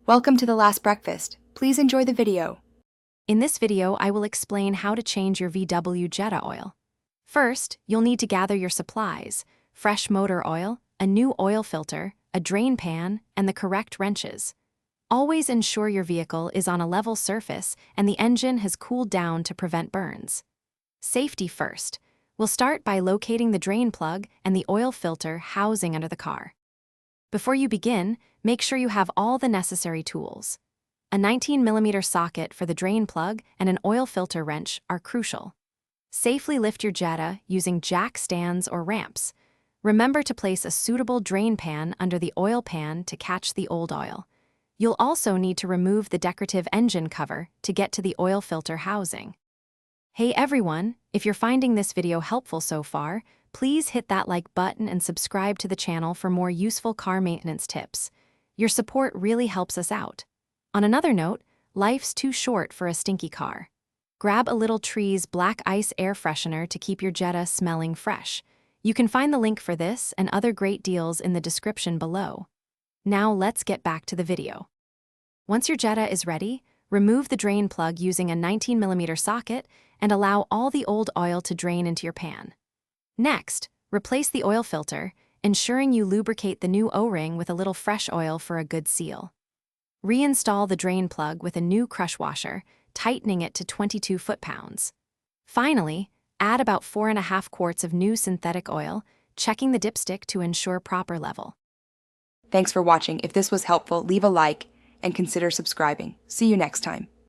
Welcome to The Last Breakfast. Please enjoy the video. In this video, I will explain how to change your VW Jetta oil. First, you'll need to gather your supplies: fresh motor oil, a new oil filter, a drain pan, and the correct wrenches. Always ensure your vehicle is on a level surface and the engine has cooled down to prevent burns. Safety first. We'll start by locating the drain plug and the oil filter housing under the car. Before you begin, make sure you have all the necessary tools. A 19mm socket for the drain plug and an oil filter wrench are crucial. Safely lift your Jetta using jack stands or ramps. Remember to place a suitable drain pan under the oil pan to catch the old oil. You'll also need to remove the decorative engine cover to get to the oil filter housing. Hey everyone, if you're finding this video helpful so far, please hit that like button and subscribe to the channel for more useful car maintenance tips. Your support really helps us out. On another note, life's too short for a stinky car. Grab a Little Trees Black Ice air freshener to keep your Jetta smelling fresh. You can find the link for this and other great deals in the description below. Now let's get back to the video. Once your Jetta is ready, remove the drain plug using a 19mm socket and allow all the old oil to drain into your pan. Next, replace the oil filter, ensuring you lubricate the new O-ring with a little fresh oil for a good seal. Reinstall the drain plug with a new crush washer, tightening it to 22 foot-pounds. Finally, add about 4.5 quarts of new synthetic oil, checking the dipstick to ensure proper level. Thanks for watching. If this was helpful, leave a like and consider subscribing. See you next time.